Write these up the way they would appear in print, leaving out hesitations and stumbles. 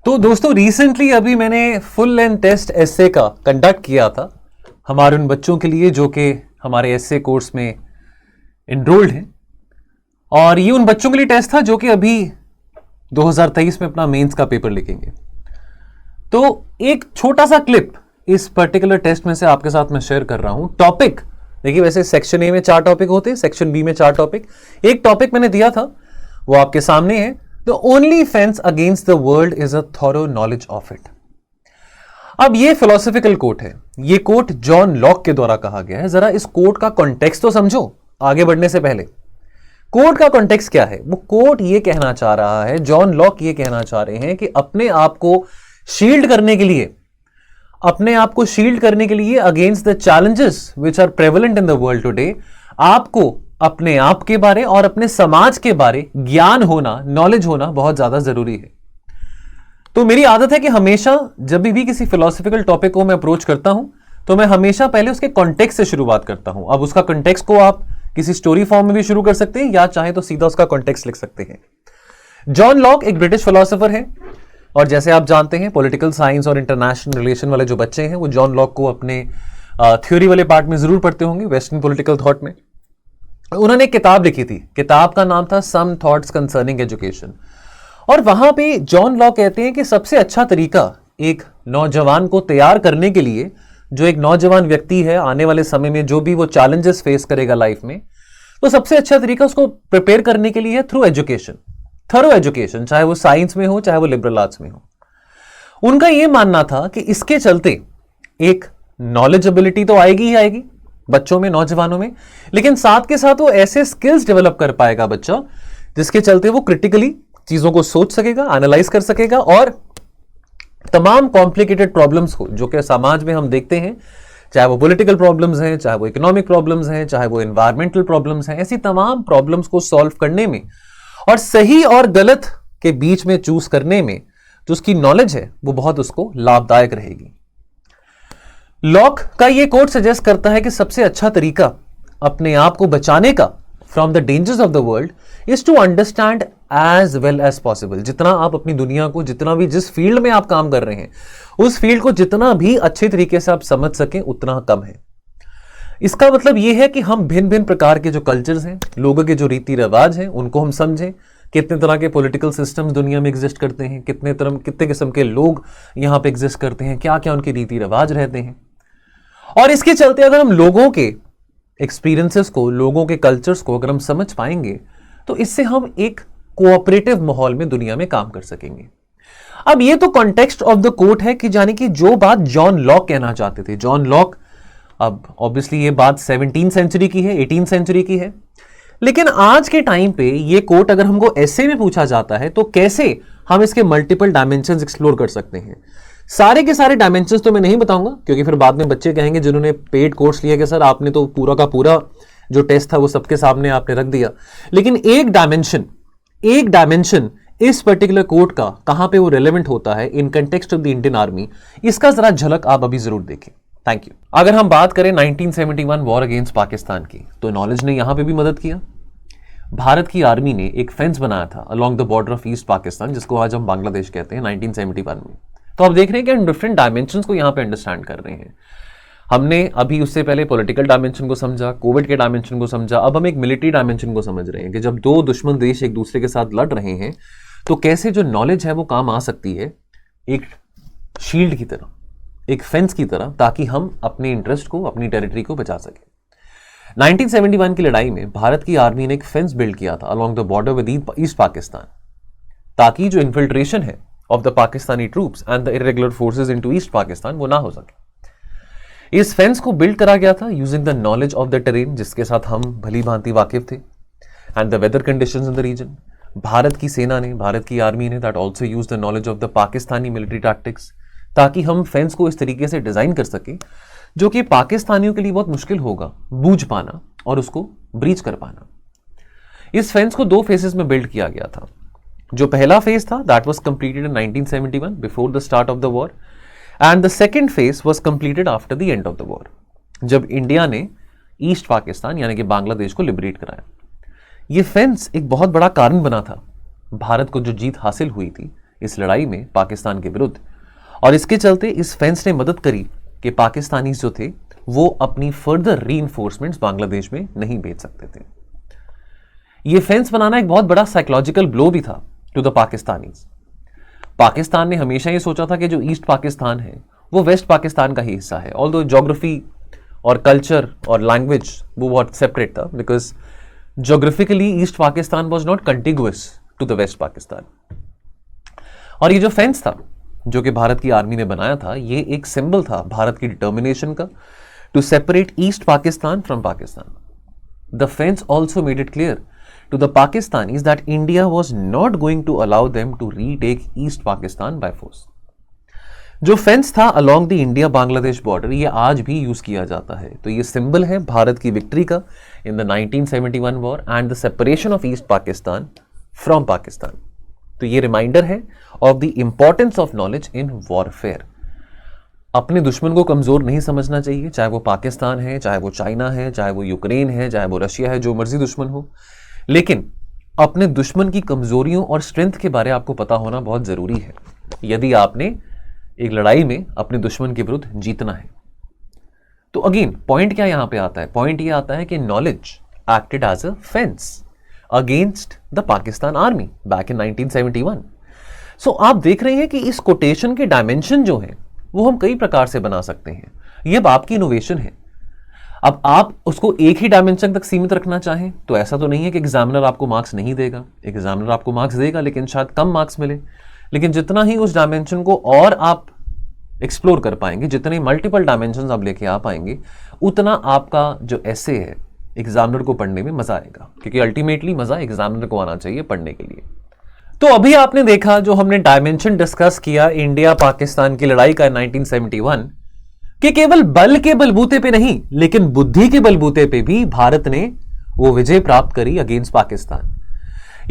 तो दोस्तों रिसेंटली अभी मैंने फुल लेंथ टेस्ट एसए का कंडक्ट किया था हमारे उन बच्चों के लिए जो कि हमारे एसए कोर्स में इनरोल्ड हैं। और ये उन बच्चों के लिए टेस्ट था जो कि अभी 2023 में अपना मेंस का पेपर लिखेंगे। तो एक छोटा सा क्लिप इस पर्टिकुलर टेस्ट में से आपके साथ मैं शेयर कर रहा हूं। टॉपिक देखिए, वैसे सेक्शन ए में 4 टॉपिक होते हैं, सेक्शन बी में 4 टॉपिक। एक टॉपिक मैंने दिया था वो आपके सामने है, the only fence against the world is a thorough knowledge of it. अब ये फिलोसॉफिकल कोट है, ये कोट जॉन लॉक के द्वारा कहा गया है। जरा इस कोट का कॉन्टेक्स्ट तो समझो आगे बढ़ने से पहले। कोट का कॉन्टेक्स्ट क्या है? वो कोट ये कहना चाह रहा है, जॉन लॉक ये कहना चाह रहे हैं कि अपने आप को शील्ड करने के लिए, अपने आप को शील्ड करने के लिए against the challenges which are prevalent in the world today, आपको अपने आप के बारे और अपने समाज के बारे ज्ञान होना, नॉलेज होना बहुत ज्यादा जरूरी है। तो मेरी आदत है कि हमेशा जब भी किसी फिलोसॉफिकल टॉपिक को मैं अप्रोच करता हूं तो मैं हमेशा पहले उसके कॉन्टेक्स्ट से शुरुआत करता हूं। अब उसका कॉन्टेक्स्ट को आप किसी स्टोरी फॉर्म में भी शुरू कर सकते हैं या चाहे तो सीधा उसका कॉन्टेक्स्ट लिख सकते हैं। जॉन लॉक एक ब्रिटिश फिलोसोफर है और जैसे आप जानते हैं पॉलिटिकल साइंस और इंटरनेशनल रिलेशन वाले जो बच्चे हैं वो जॉन लॉक को अपने थ्योरी वाले पार्ट में जरूर पढ़ते होंगे, वेस्टर्न पॉलिटिकल थॉट में। उन्होंने एक किताब लिखी थी, किताब का नाम था सम थॉट्स कंसर्निंग एजुकेशन। और वहां पे जॉन लॉक कहते हैं कि सबसे अच्छा तरीका एक नौजवान को तैयार करने के लिए, जो एक नौजवान व्यक्ति है आने वाले समय में जो भी वो चैलेंजेस फेस करेगा लाइफ में, तो सबसे अच्छा तरीका उसको प्रिपेयर करने के लिए है थ्रू एजुकेशन, थरो एजुकेशन, चाहे वो साइंस में हो चाहे वो लिबरल आर्ट्स में हो। उनका यह मानना था कि इसके चलते एक नॉलेजेबिलिटी तो आएगी ही आएगी बच्चों में, नौजवानों में, लेकिन साथ के साथ वो ऐसे स्किल्स डेवलप कर पाएगा बच्चा जिसके चलते वो क्रिटिकली चीजों को सोच सकेगा, एनालाइज कर सकेगा और तमाम कॉम्प्लिकेटेड प्रॉब्लम्स को जो कि समाज में हम देखते हैं, चाहे वो पॉलिटिकल प्रॉब्लम्स हैं, चाहे वो इकोनॉमिक प्रॉब्लम्स हैं, चाहे वो एनवायरमेंटल प्रॉब्लम्स हैं, ऐसी तमाम प्रॉब्लम्स को सॉल्व करने में और सही और गलत के बीच में चूज करने में जो उसकी नॉलेज है वो बहुत उसको लाभदायक रहेगी। लॉक का ये कोट सजेस्ट करता है कि सबसे अच्छा तरीका अपने आप को बचाने का from the dangers of the world is to understand as well as possible. जितना आप अपनी दुनिया को, जितना भी जिस फील्ड में आप काम कर रहे हैं उस फील्ड को जितना भी अच्छे तरीके से आप समझ सकें उतना कम है। इसका मतलब यह है कि हम भिन्न भिन्न प्रकार के जो कल्चर्स हैं, लोगों के जो रीति रिवाज हैं, उनको हम समझें। कितने तरह के पॉलिटिकल सिस्टम्स दुनिया में एग्जिस्ट करते हैं, कितने किस्म के लोग यहां पे एग्जिस्ट करते हैं, क्या क्या उनके रीति रिवाज रहते हैं। और इसके चलते अगर हम लोगों के एक्सपीरियंसेस को, लोगों के कल्चर्स को अगर हम समझ पाएंगे तो इससे हम एक कोऑपरेटिव माहौल में दुनिया में काम कर सकेंगे। अब ये तो कॉन्टेक्स्ट ऑफ द कोट है कि जाने कि जो बात जॉन लॉक कहना चाहते थे। जॉन लॉक, अब ऑब्वियसली ये बात 17th सेंचुरी की है, 18th सेंचुरी की है, लेकिन आज के टाइम पे ये कोट अगर हमको ऐसे में पूछा जाता है तो कैसे हम इसके मल्टीपल डायमेंशंस एक्सप्लोर कर सकते हैं। सारे के सारे डायमेंशंस तो मैं नहीं बताऊंगा क्योंकि फिर बाद में बच्चे कहेंगे जिन्होंने पेड कोर्स लिया कि सर आपने तो पूरा का पूरा जो टेस्ट था वो सबके सामने आपने रख दिया। लेकिन एक डायमेंशन इस पर्टिकुलर कोट का कहां पे वो रेलेवेंट होता है in context of the Indian army, इसका जरा झलक आप अभी जरूर देखें। Thank you. अगर हम बात करें 1971 वॉर अगेंस्ट पाकिस्तान की, तो नॉलेज ने यहां पे भी मदद किया। भारत की आर्मी ने एक फेंस बनाया था along the border of east Pakistan, जिसको आज हम बांग्लादेश कहते हैं, 1971 में। तो आप देख रहे हैं कि हम डिफरेंट डायमेंशंस को यहां पे अंडरस्टैंड कर रहे हैं। हमने अभी उससे पहले पॉलिटिकल डायमेंशन को समझा, कोविड के डायमेंशन को समझा, अब हम एक मिलिट्री डायमेंशन को समझ रहे हैं कि जब दो दुश्मन देश एक दूसरे के साथ लड़ रहे हैं तो कैसे जो नॉलेज है वो काम आ सकती है एक शील्ड की तरह, एक फेंस की तरह, ताकि हम अपने इंटरेस्ट को, अपनी टेरिटरी को बचा सकें। 1971 की लड़ाई में भारत की आर्मी ने एक फेंस बिल्ड किया था along the border with east Pakistan, ताकि जो इन्फिल्ट्रेशन है of the Pakistani troops and the irregular forces into east Pakistan वो ना हो सके। इस फेंस को बिल्ड करा गया था using the knowledge of the terrain, जिसके साथ हम भली भांति वाकिफ थे, and the weather conditions in the region. Bharat की सेना ने, भारत की आर्मी ने that also used the knowledge of the Pakistani military tactics, ताकि हम फेंस को इस तरीके से डिजाइन कर सके जो कि पाकिस्तानियों के लिए बहुत मुश्किल होगा बूझ पाना और उसको ब्रीच कर पाना। इस फेंस को 2 फेजेस में बिल्ड किया गया था। जो पहला फेज था that was completed in 1971 before the start of the war, and the second phase was completed after the end of the war, जब इंडिया ने ईस्ट पाकिस्तान यानी कि बांग्लादेश को लिबरेट कराया। यह फेंस एक बहुत बड़ा कारण बना था भारत को जो जीत हासिल हुई थी इस लड़ाई में पाकिस्तान के विरुद्ध, और इसके चलते इस फेंस ने मदद करी कि पाकिस्तानी जो थे वो अपनी फर्दर रीइंफोर्समेंट्स बांग्लादेश में नहीं भेज सकते थे। ये फेंस बनाना एक बहुत बड़ा साइकोलॉजिकल ब्लो भी था टू द पाकिस्तानीज। पाकिस्तान ने हमेशा ये सोचा था कि जो ईस्ट पाकिस्तान है वो वेस्ट पाकिस्तान का ही हिस्सा है, ऑल्दो ज्योग्राफी और कल्चर और लैंग्वेज वो बहुत सेपरेट था, because geographically East Pakistan was not contiguous to the West Pakistan. और ये जो फेंस था जो कि भारत की आर्मी ने बनाया था, ये एक सिंबल था भारत की डिटर्मिनेशन का to separate East Pakistan from Pakistan. The fence also made it clear to the Pakistanis that India was not going to allow them to retake East Pakistan by force. जो फेंस था along the India Bangladesh border, ये आज भी use किया जाता है। तो ये सिंबल है भारत की विक्ट्री का in the 1971 war and the separation of east Pakistan from Pakistan. तो ये रिमाइंडर है of the importance of knowledge in warfare. अपने दुश्मन को कमजोर नहीं समझना चाहिए, चाहे वो पाकिस्तान है, चाहे वो चाइना है, चाहे वो यूक्रेन है, चाहे वो रशिया है, जो मर्जी दुश्मन हो, लेकिन अपने दुश्मन की कमजोरियों और स्ट्रेंथ के बारे आपको पता होना बहुत जरूरी है यदि आपने एक लड़ाई में अपने दुश्मन के विरुद्ध जीतना है। तो अगेन पॉइंट क्या यहां पे आता है? पॉइंट ये आता है कि knowledge acted as a fence against the Pakistan army back in 1971। So आप देख रहे हैं कि इस कोटेशन के डायमेंशन जो है वो हम कई प्रकार से बना सकते हैं। ये अब आपकी इनोवेशन है। अब आप उसको एक ही डायमेंशन तक सीमित रखना चाहें तो ऐसा तो नहीं है कि एग्जामिनर आपको मार्क्स नहीं देगा, एग्जामिनर आपको मार्क्स देगा लेकिन शायद कम मार्क्स मिले। लेकिन जितना ही उस डायमेंशन को और आप एक्सप्लोर कर पाएंगे, जितने मल्टीपल डायमेंशंस आप लेके आ पाएंगे, उतना आपका जो एसे है एग्जामिनर को पढ़ने में मजा आएगा, क्योंकि अल्टीमेटली मजा एग्जामिनर को आना चाहिए पढ़ने के लिए। तो अभी आपने देखा जो हमने डायमेंशन डिस्कस किया इंडिया पाकिस्तान की लड़ाई का 1971 कि केवल बल के बलबूते पे नहीं लेकिन बुद्धि के बलबूते पे भी भारत ने वो विजय प्राप्त करी अगेंस्ट पाकिस्तान।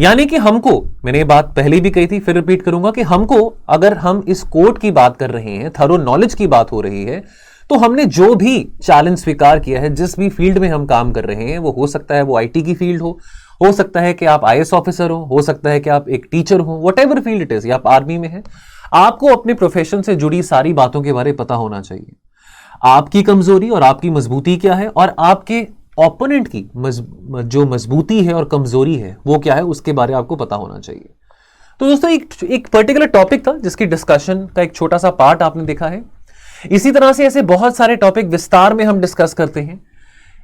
यानी कि हमको, मैंने ये बात पहले भी कही थी, फिर रिपीट करूंगा कि हमको, अगर हम इस कोड की बात कर रहे हैं, थरो नॉलेज की बात हो रही है, तो हमने जो भी चैलेंज स्वीकार किया है, जिस भी फील्ड में हम काम कर रहे हैं, वो हो सकता है वो आईटी की फील्ड हो सकता है कि आप आईएएस ऑफिसर हो सकता है कि आप एक टीचर हो, व्हाटएवर फील्ड इट इज, या आप आर्मी में हैं, आपको अपने प्रोफेशन से जुड़ी सारी बातों के बारे में पता होना चाहिए। आपकी कमजोरी और आपकी मजबूती क्या है, और आपके ओपोनेंट की जो मजबूती है और कमजोरी है वो क्या है, उसके बारे में आपको पता होना चाहिए। तो दोस्तों एक पर्टिकुलर टॉपिक था जिसकी डिस्कशन का एक छोटा सा पार्ट आपने देखा है। इसी तरह से ऐसे बहुत सारे टॉपिक विस्तार में हम डिस्कस करते हैं।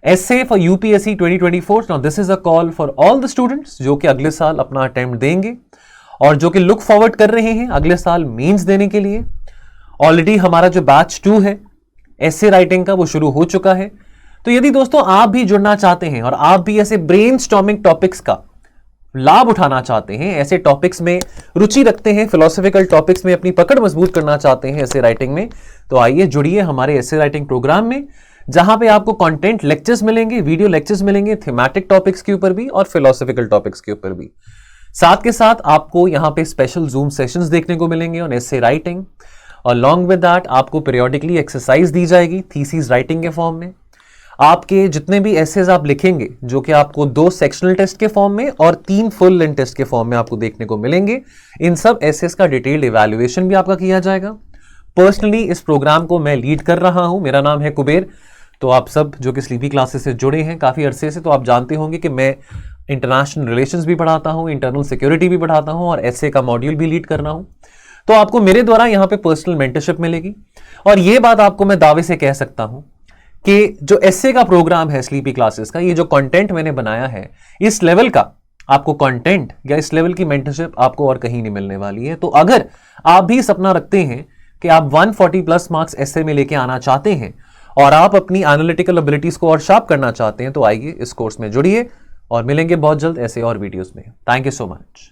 SA for UPSC 2024, now this is a call for all the students जो कि अगले साल अपना अटेम्प्ट देंगे और जो कि लुक फॉरवर्ड कर रहे हैं अगले साल मेंस देने के लिए। ऑलरेडी हमारा जो बैच 2 है एसे राइटिंग का वो शुरू हो चुका है। तो यदि दोस्तों आप भी जुड़ना चाहते हैं और आप भी ऐसे ब्रेनस्टॉर्मिंग टॉपिक्स का लाभ उठाना चाहते हैं, ऐसे टॉपिक्स में रुचि रखते हैं, फिलोसॉफिकल टॉपिक्स में अपनी पकड़ मजबूत करना चाहते हैं एसे राइटिंग में, तो आइए जुड़िए हमारे एसे राइटिंग प्रोग्राम में, जहां पे आपको कंटेंट लेक्चर्स मिलेंगे, वीडियो लेक्चर्स मिलेंगे, थीमेटिक टॉपिक्स के ऊपर भी और फिलोसॉफिकल टॉपिक्स के ऊपर भी। साथ के साथ आपको यहां पे स्पेशल जूम सेशंस देखने को मिलेंगे ऑन एसे राइटिंग। और अलॉन्ग विद दैट आपको पीरियोडिकली एक्सरसाइज दी जाएगी थीसिस राइटिंग के फॉर्म में। आपके जितने भी एसेज आप लिखेंगे जो कि आपको 2 सेक्शनल टेस्ट के फॉर्म में और 3 फुल लेंथ टेस्ट के फॉर्म में आपको देखने को मिलेंगे, इन सब एसेज का डिटेल्ड इवैल्यूएशन भी आपका किया जाएगा। पर्सनली इस प्रोग्राम को मैं लीड कर रहा हूं, मेरा नाम है कुबेर। तो आप सब जो कि स्लीपी क्लासेस से जुड़े हैं काफी अरसे से, तो आप जानते होंगे कि मैं इंटरनेशनल रिलेशंस भी पढ़ाता हूं, इंटरनल सिक्योरिटी भी पढ़ाता हूं और एसए का मॉड्यूल भी लीड कर रहा हूं। तो आपको मेरे द्वारा यहां पे पर्सनल मेंटरशिप मिलेगी। और ये बात आपको मैं दावे से कह सकता हूं कि जो एसए का प्रोग्राम है स्लीपी क्लासेस का, ये जो कंटेंट मैंने बनाया है, इस लेवल का आपको कंटेंट या इस लेवल की मेंटरशिप आपको और कहीं नहीं मिलने वाली है। तो अगर आप भी सपना रखते हैं कि आप 140 प्लस मार्क्स एसए में लेके आना चाहते हैं और आप अपनी एनालिटिकल एबिलिटीज को और शार्प करना चाहते हैं, तो आइए इस कोर्स में जुड़िए और मिलेंगे बहुत जल्द ऐसे और वीडियोस में। Thank you so much.